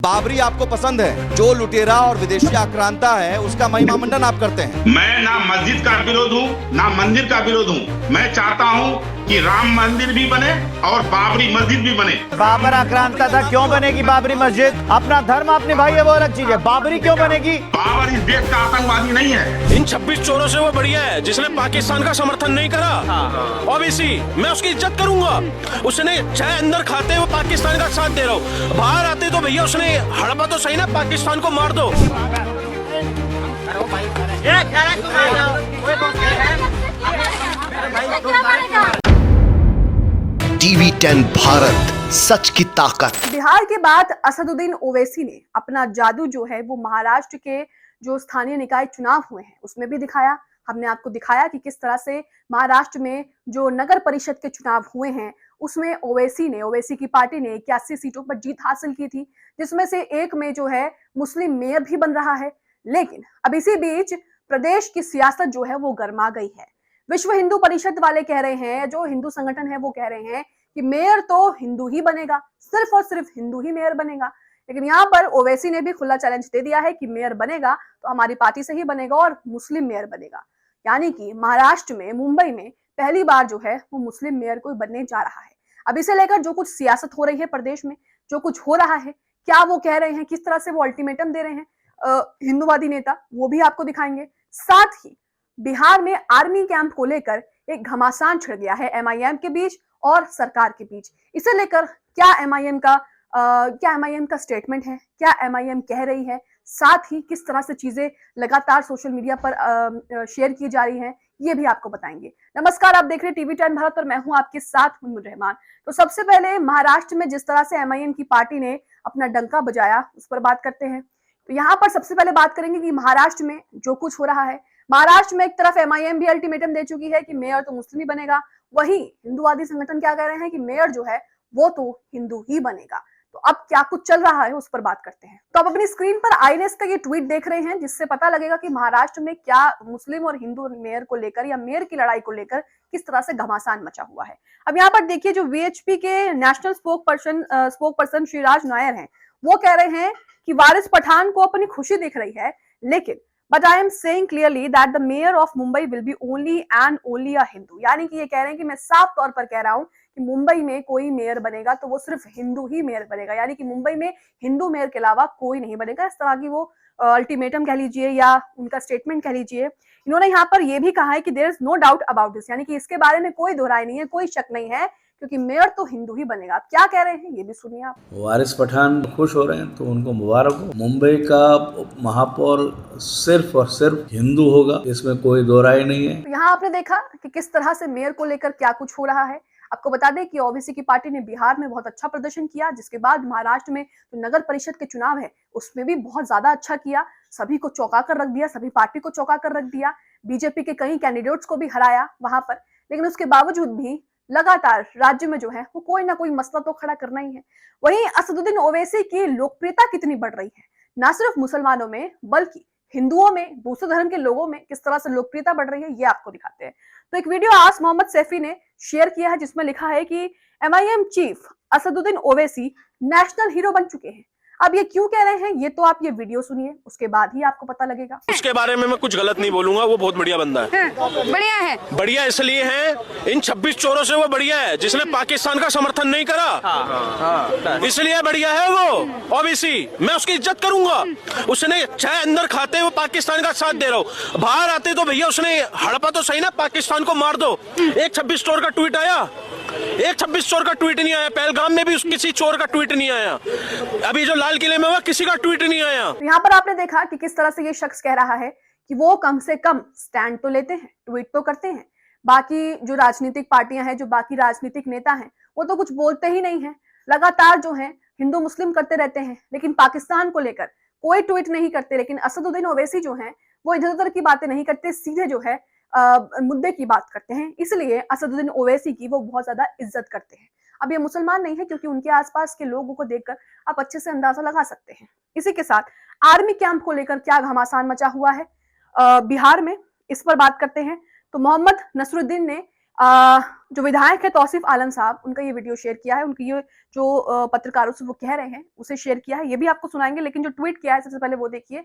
बाबरी आपको पसंद है, जो लुटेरा और विदेशी आक्रांता है उसका महिमा मंडन आप करते हैं। मैं ना मस्जिद का विरोध हूँ ना मंदिर का विरोध हूँ। मैं चाहता हूँ कि राम मंदिर भी बने और बाबरी मस्जिद भी बने। बाबर आक्रांता था, क्यों बनेगी बाबरी मस्जिद? अपना धर्म अपनी भाई है, वो अलग चीज है। बाबरी क्यों बनेगी? बाबर इस देश का आतंकवादी नहीं है। इन 26 चोरों से वो बढ़िया है जिसने पाकिस्तान का समर्थन नहीं करा। ओबीसी, मैं उसकी इज्जत करूंगा। उसने चाहे अंदर खाते वो पाकिस्तान का साथ दे रहा हो, बाहर आते तो भैया उसने हड़पा तो सही ना, पाकिस्तान को मार दो। टीवी 10 भारत, सच की ताकत। बिहार के बाद असदुद्दीन ओवैसी ने अपना जादू जो है वो महाराष्ट्र के जो स्थानीय निकाय चुनाव हुए हैं उसमें भी दिखाया। हमने आपको दिखाया कि किस तरह से महाराष्ट्र में जो नगर परिषद के चुनाव हुए हैं उसमें ओवैसी की पार्टी ने 81 सीटों पर जीत हासिल की थी, जिसमें से एक में जो है मुस्लिम मेयर भी बन रहा है। लेकिन अब इसी बीच प्रदेश की सियासत जो है वो गर्मा गई है। विश्व हिंदू परिषद वाले कह रहे हैं, जो हिंदू संगठन है वो कह रहे हैं कि मेयर तो हिंदू ही बनेगा, सिर्फ और सिर्फ हिंदू ही मेयर बनेगा। लेकिन यहाँ पर ओवैसी ने भी खुला चैलेंज दे दिया है कि मेयर बनेगा तो हमारी पार्टी से ही बनेगा और मुस्लिम मेयर बनेगा। यानी कि महाराष्ट्र में, मुंबई में पहली बार जो है वो मुस्लिम मेयर कोई बनने जा रहा है। अब इसे लेकर जो कुछ सियासत हो रही है प्रदेश में, जो कुछ हो रहा है, क्या वो कह रहे हैं, किस तरह से वो अल्टीमेटम दे रहे हैं हिंदूवादी नेता, वो भी आपको दिखाएंगे। साथ ही बिहार में आर्मी कैंप को लेकर एक घमासान छिड़ गया है एमआईएम के बीच और सरकार के बीच। इसे लेकर क्या एमआईएम का स्टेटमेंट है, क्या एमआईएम कह रही है, साथ ही किस तरह से चीजें लगातार सोशल मीडिया पर शेयर की जा रही हैं, ये भी आपको बताएंगे। नमस्कार, आप देख रहे हैं टीवी 10 भारत और मैं हूं आपके साथ मुनमुन रहमान। तो सबसे पहले महाराष्ट्र में जिस तरह से एमआईएम की पार्टी ने अपना डंका बजाया उस पर बात करते हैं। तो यहाँ पर सबसे पहले बात करेंगे कि महाराष्ट्र में जो कुछ हो रहा है। महाराष्ट्र में एक तरफ एमआईएम भी अल्टीमेटम दे चुकी है कि मेयर तो मुस्लिम ही बनेगा, वहीं हिंदूवादी संगठन क्या कह रहे हैं कि मेयर जो है वो तो हिंदू ही बनेगा। तो अब क्या कुछ चल रहा है उस पर बात करते हैं। तो आप अपनी स्क्रीन पर आईएनएस का ये ट्वीट देख रहे हैं, जिससे पता लगेगा कि महाराष्ट्र में क्या मुस्लिम और हिंदू मेयर को लेकर या मेयर की लड़ाई को लेकर किस तरह से घमासान मचा हुआ है। अब यहाँ पर देखिए, जो वीएचपी के national spoke person Shriraj Nair हैं, वो कह रहे हैं कि वारिस पठान को अपनी खुशी दिख रही है, लेकिन But I am saying clearly that the mayor of Mumbai will be only and only a Hindu। यानी कि ये कह रहे हैं कि मैं साफ तौर पर कह रहा हूं कि मुंबई में कोई मेयर बनेगा तो वो सिर्फ हिंदू ही मेयर बनेगा, यानी कि मुंबई में हिंदू मेयर के अलावा कोई नहीं बनेगा। इस तरह की वो अल्टीमेटम कह लीजिए या उनका स्टेटमेंट कह लीजिए। इन्होंने यहाँ पर यह भी कहा है कि there is no doubt about this, यानी कि इसके बारे में कोई दोहराई नहीं है, कोई शक नहीं है, क्योंकि मेयर तो हिंदू ही बनेगा। आप क्या कह रहे हैं ये भी सुनिए आप। वारिस पठान खुश हो रहे हैं तो उनको मुबारक हो। मुंबई का महापौर सिर्फ और सिर्फ हिंदू होगा, इसमें कोई दो राय नहीं है। तो यहाँ आपने देखा कि किस तरह से मेयर को लेकर क्या कुछ हो रहा है। आपको बता दें कि ओबीसी की पार्टी ने बिहार में बहुत अच्छा प्रदर्शन किया, जिसके बाद महाराष्ट्र में जो नगर परिषद के चुनाव है उसमें भी बहुत ज्यादा अच्छा किया, सभी को चौंका कर रख दिया, सभी पार्टी को चौंका कर रख दिया। बीजेपी के कई कैंडिडेट्स को भी हराया वहां पर, लेकिन उसके बावजूद भी लगातार राज्य में जो है वो कोई ना कोई मसला तो खड़ा करना ही है। वहीं असदुद्दीन ओवैसी की लोकप्रियता कितनी बढ़ रही है, ना सिर्फ मुसलमानों में बल्कि हिंदुओं में, दूसरे धर्म के लोगों में किस तरह से लोकप्रियता बढ़ रही है, ये आपको दिखाते हैं। तो एक वीडियो आज मोहम्मद सैफी ने शेयर किया है, जिसमें लिखा है कि MIM chief Asaduddin Owaisi national hero बन चुके हैं। अब ये क्यों कह रहे हैं, ये तो आप ये वीडियो सुनिए, उसके बाद ही आपको पता लगेगा। उसके बारे में मैं कुछ गलत नहीं बोलूंगा, वो बहुत बढ़िया बंदा है। बढ़िया है, बढ़िया इसलिए है, इन 26 चोरों से वो बढ़िया है जिसने पाकिस्तान का समर्थन नहीं करा, इसलिए बढ़िया है वो। ओबीसी, मैं उसकी इज्जत करूंगा। उसने चाहे अंदर खाते वो पाकिस्तान का साथ दे रहा हो, बाहर आते तो भैया उसने हड़पा तो सही ना, पाकिस्तान को मार दो। एक 26 चोर का ट्वीट आया, एक 26 चोर का ट्वीट नहीं आया। पहलगाम में भी किसी चोर का ट्वीट नहीं आया, अभी जो लाल किले में हुआ किसी का ट्वीट नहीं आया। यहाँ पर आपने देखा कि किस तरह से ये शख्स कह रहा है कि वो कम से कम स्टैंड तो लेते हैं, ट्वीट तो करते हैं। बाकी जो राजनीतिक पार्टियां हैं, जो बाकी राजनीतिक नेता हैं, वो तो कुछ बोलते ही नहीं है, लगातार जो है हिंदू मुस्लिम करते रहते हैं, लेकिन पाकिस्तान को लेकर कोई ट्वीट नहीं करते। लेकिन असदुद्दीन ओवैसी जो है वो इधर उधर की बातें नहीं करते, सीधे जो है मुद्दे की बात करते हैं। इसलिए असदुद्दीन ओवैसी की वो बहुत ज्यादा इज्जत करते हैं। अब ये मुसलमान नहीं है, क्योंकि उनके आसपास के लोगों को देखकर आप अच्छे से अंदाजा लगा सकते हैं। इसी के साथ आर्मी कैंप को लेकर क्या घमासान मचा हुआ है बिहार में, इस पर बात करते हैं। तो मोहम्मद नसरुद्दीन ने जो विधायक है तौसीफ आलम साहब, उनका ये वीडियो शेयर किया है, उनकी ये जो पत्रकारों से वो कह रहे हैं उसे शेयर किया है, ये भी आपको सुनाएंगे। लेकिन जो ट्वीट किया है सबसे पहले वो देखिए।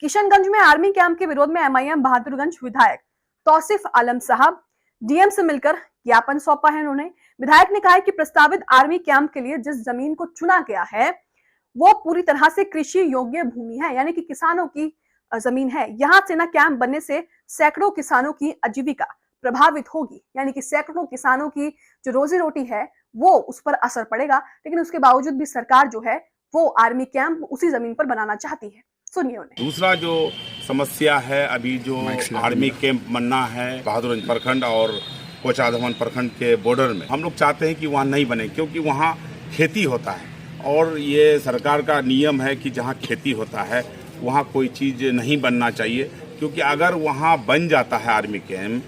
किशनगंज में आर्मी कैंप के विरोध में एमआईएम बहादुरगंज विधायक तौसीफ आलम साहब डीएम से मिलकर ज्ञापन सौंपा है उन्होंने। विधायक ने कहा है कि प्रस्तावित आर्मी कैंप के लिए जिस जमीन को चुना गया है वो पूरी तरह से कृषि योग्य भूमि है, यानी कि किसानों की जमीन है। यहाँ सेना कैंप बनने से सैकड़ों किसानों की आजीविका प्रभावित होगी, यानी कि सैकड़ों किसानों की जो रोजी रोटी है वो उस पर असर पड़ेगा। लेकिन उसके बावजूद भी सरकार जो है वो आर्मी कैंप उसी जमीन पर बनाना चाहती है। सुनिए उन्हें। दूसरा जो समस्या है, अभी जो आर्मी कैंप बनना है बहादुरगंज प्रखंड और कोचाधवन प्रखंड के बॉर्डर में, हम लोग चाहते हैं कि वहाँ नहीं बने, क्योंकि वहाँ खेती होता है और ये सरकार का नियम है कि जहाँ खेती होता है वहाँ कोई चीज़ नहीं बनना चाहिए, क्योंकि अगर वहाँ बन जाता है आर्मी कैंप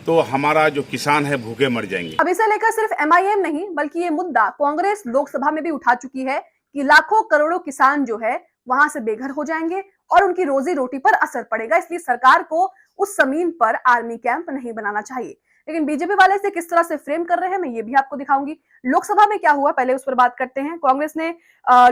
तो हमारा जो किसान है भूखे मर जाएंगे। अब इसे लेकर सिर्फ एमआईएम नहीं बल्कि ये मुद्दा कांग्रेस लोकसभा में भी उठा चुकी है कि लाखों करोड़ों किसान जो है वहां से बेघर हो जाएंगे और उनकी रोजी रोटी पर असर पड़ेगा। इसलिए सरकार को उस जमीन पर आर्मी कैंप नहीं बनाना चाहिए। लेकिन बीजेपी वाले इसे किस तरह से फ्रेम कर रहे हैं मैं ये भी आपको दिखाऊंगी। लोकसभा में क्या हुआ पहले उस पर बात करते हैं। कांग्रेस ने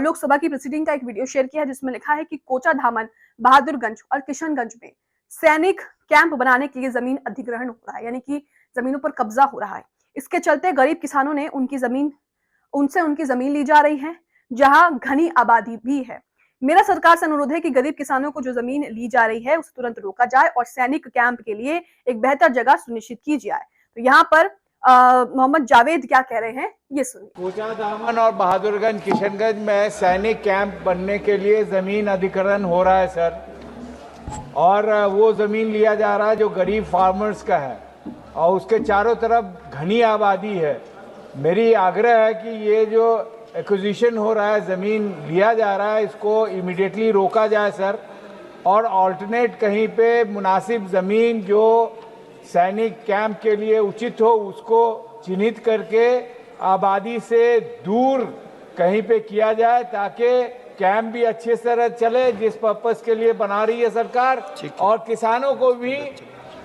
लोकसभा की प्रोसीडिंग का एक वीडियो शेयर किया है जिसमें लिखा है कि कोचाधामन, बहादुरगंज और किशनगंज में सैनिक कैंप बनाने के लिए जमीन अधिग्रहण हो रहा है, यानी कि जमीनों पर कब्जा हो रहा है। इसके चलते गरीब किसानों ने उनसे उनकी जमीन ली जा रही है जहां घनी आबादी भी है। मेरा सरकार से अनुरोध है कि गरीब किसानों को जो जमीन ली जा रही है उसे तुरंत रोका जाए और सैनिक कैंप के लिए एक बेहतर जगह सुनिश्चित की जाए। तो यहाँ पर मोहम्मद जावेद क्या कह रहे हैं ये सुनिए। कोचाधामन और बहादुरगंज किशनगंज में सैनिक कैंप बनने के लिए जमीन अधिग्रहण हो रहा है सर, और वो जमीन लिया जा रहा है जो गरीब फार्मर्स का है और उसके चारों तरफ घनी आबादी है। मेरी आग्रह है कि ये जो एक्विजिशन हो रहा है, ज़मीन लिया जा रहा है, इसको इमीडिएटली रोका जाए सर, और ऑल्टरनेट कहीं पे मुनासिब ज़मीन जो सैनिक कैंप के लिए उचित हो उसको चिन्हित करके आबादी से दूर कहीं पे किया जाए ताकि कैंप भी अच्छे से चले जिस पर्पस के लिए बना रही है सरकार, और किसानों को भी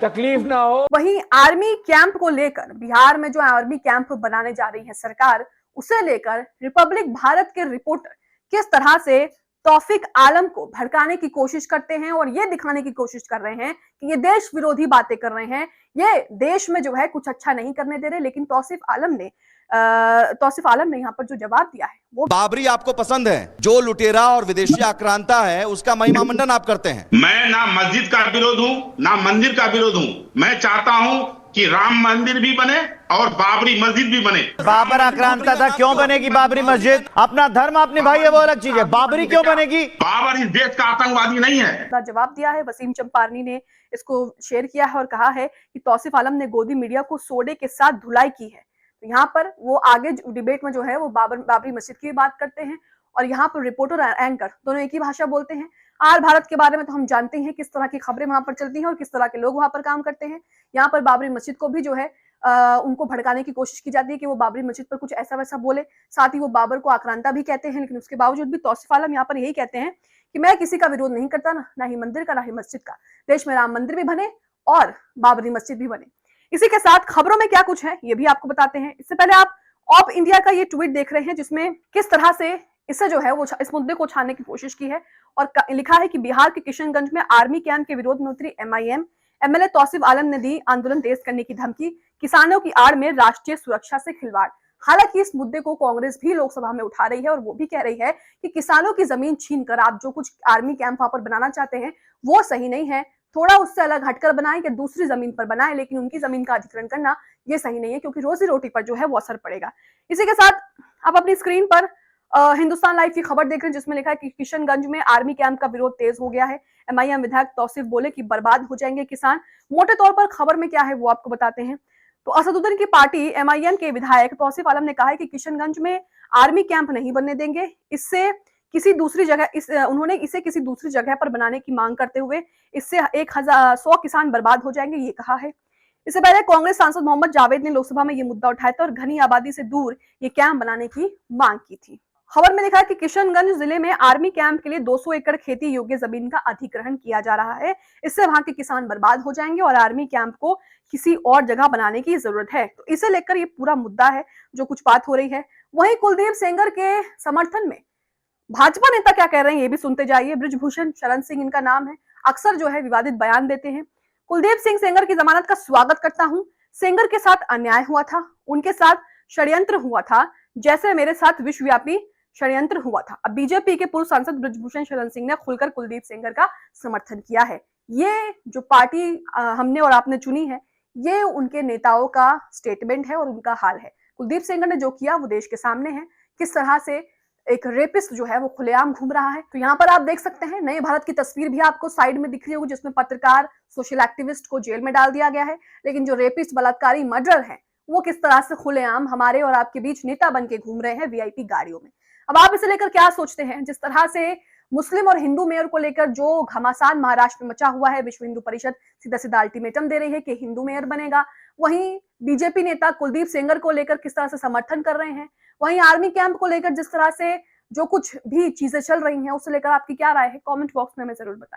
तकलीफ ना हो। वहीं आर्मी कैंप को लेकर बिहार में जो आर्मी कैंप बनाने जा रही है सरकार, उसे लेकर रिपब्लिक भारत के रिपोर्टर किस तरह से तौफीक आलम को भड़काने की कोशिश करते हैं और ये दिखाने की कोशिश कर रहे हैं कि ये देश विरोधी बातें कर रहे हैं, ये देश में जो है कुछ अच्छा नहीं करने दे रहे। लेकिन तौसीफ आलम ने यहाँ पर जो जवाब दिया है वो। बाबरी आपको पसंद है, जो लुटेरा और विदेशी आक्रांता है उसका महिमा मंडन आप करते हैं। मैं ना मस्जिद का विरोध हूँ ना मंदिर का विरोध हूँ। मैं चाहता हूँ कि राम मंदिर भी बने और बाबरी मस्जिद भी बने। बाबर आक्रांता था, क्यों बनेगी बाबरी मस्जिद? अपना धर्म आप निभाइए वो अलग चीज है, बाबरी क्यों बनेगी? बाबर इस देश का आतंकवादी नहीं है। जवाब दिया है वसीम चंपारनी ने, इसको शेयर किया है और कहा है कि तौसीफ आलम ने गोदी मीडिया को सोडे के साथ धुलाई की है। तो यहाँ पर वो आगे डिबेट में जो है वो बाबरी मस्जिद की बात करते हैं और यहाँ पर रिपोर्टर और एंकर दोनों एक ही भाषा बोलते हैं। आर भारत के बारे में तो हम जानते हैं किस तरह की खबरें वहां पर चलती हैं और किस तरह के लोग वहां पर काम करते हैं। यहाँ पर बाबरी मस्जिद को भी जो है उनको भड़काने की कोशिश की जाती है कि वो बाबरी मस्जिद पर कुछ ऐसा वैसा बोले, साथ ही वो बाबर को आक्रांता भी कहते हैं। लेकिन उसके बावजूद भी तौसीफ आलम यहाँ पर यही कहते हैं कि मैं किसी का विरोध नहीं करता, ना ही मंदिर का ना ही मस्जिद का। देश में राम मंदिर भी बने और बाबरी मस्जिद भी बने। इसी के साथ खबरों में क्या कुछ है ये भी आपको बताते हैं। इससे पहले आप ऑप इंडिया का ये ट्वीट देख रहे हैं जिसमें किस तरह से इससे जो है वो इस मुद्दे को छानने की कोशिश की है और लिखा है कि बिहार के किशनगंज में आर्मी कैंप के विरोध में उतरी एमआईएम एमएलए तौसीफ आलम ने दी आंदोलन तेज करने की धमकी, किसानों की आड़ में राष्ट्रीय सुरक्षा से खिलवाड़। हालांकि इस मुद्दे को कांग्रेस भी लोकसभा में उठा रही है और वो भी कह रही है कि किसानों की जमीन छीनकर आप जो कुछ आर्मी कैंप वहां पर बनाना चाहते हैं वो सही नहीं है, थोड़ा उससे अलग हटकर बनाएं कि दूसरी जमीन पर बनाएं, लेकिन उनकी जमीन का अधिग्रहण करना ये सही नहीं है क्योंकि रोजी रोटी पर जो है वो असर पड़ेगा। इसी के साथ आप अपनी स्क्रीन पर हिंदुस्तान लाइव की खबर देख रहे हैं जिसमें लिखा है कि किशनगंज में आर्मी कैंप का विरोध तेज हो गया है। एमआईएम विधायक तौसीफ बोले कि बर्बाद हो जाएंगे किसान। मोटे तौर पर खबर में क्या है वो आपको बताते हैं। तो असदुद्दीन की पार्टी एमआईएम के विधायक तौसीफ आलम ने कहा है कि किशनगंज में आर्मी कैंप नहीं बनने देंगे, इससे किसी दूसरी जगह उन्होंने इसे किसी दूसरी जगह पर बनाने की मांग करते हुए इससे 100 किसान बर्बाद हो जाएंगे ये कहा है। इससे पहले कांग्रेस सांसद मोहम्मद जावेद ने लोकसभा में ये मुद्दा उठाया था और घनी आबादी से दूर ये कैंप बनाने की मांग की थी। खबर में लिखा है कि किशनगंज जिले में आर्मी कैंप के लिए 200 एकड़ खेती योग्य जमीन का अधिग्रहण किया जा रहा है। इससे वहां के किसान बर्बाद हो जाएंगे और आर्मी कैंप को किसी और जगह बनाने की जरूरत है। तो इसे लेकर ये पूरा मुद्दा है, जो कुछ बात हो रही है। वहीं कुलदीप सेंगर के समर्थन में भाजपा नेता क्या कह रहे हैं, ये भी सुनते जाइए। बृजभूषण शरण सिंह इनका नाम है, अक्सर जो है विवादित बयान देते हैं। कुलदीप सिंह सेंगर की जमानत का स्वागत करता हूं। सेंगर के साथ अन्याय हुआ था, उनके साथ षड्यंत्र हुआ था, जैसे मेरे साथ विश्वव्यापी षड्यंत्र हुआ था। अब बीजेपी के पूर्व सांसद बृजभूषण शरण सिंह ने खुलकर कुलदीप सेंगर का समर्थन किया है। ये जो पार्टी हमने और आपने चुनी है, ये उनके नेताओं का स्टेटमेंट है और उनका हाल है। कुलदीप सेंगर ने जो किया वो देश के सामने है। किस तरह से एक रेपिस्ट जो है वो खुलेआम घूम रहा है। तो यहाँ पर आप देख सकते हैं नए भारत की तस्वीर भी आपको साइड में दिख रही होगी, जिसमें पत्रकार, सोशल एक्टिविस्ट को जेल में डाल दिया गया है। लेकिन जो रेपिस्ट, बलात्कारी, मर्डर है, वो किस तरह से खुलेआम हमारे और आपके बीच नेता बन के घूम रहे हैं वीआईपी गाड़ियों में। अब आप इसे लेकर क्या सोचते हैं? जिस तरह से मुस्लिम और हिंदू मेयर को लेकर जो घमासान महाराष्ट्र में मचा हुआ है, विश्व हिंदू परिषद सीधा सीधा अल्टीमेटम दे रही है कि हिंदू मेयर बनेगा। वहीं बीजेपी नेता कुलदीप सेंगर को लेकर किस तरह से समर्थन कर रहे हैं। वहीं आर्मी कैंप को लेकर जिस तरह से जो कुछ भी चीजें चल रही हैं, उसे लेकर आपकी क्या राय है? कमेंट बॉक्स में हमें जरूर बताएं।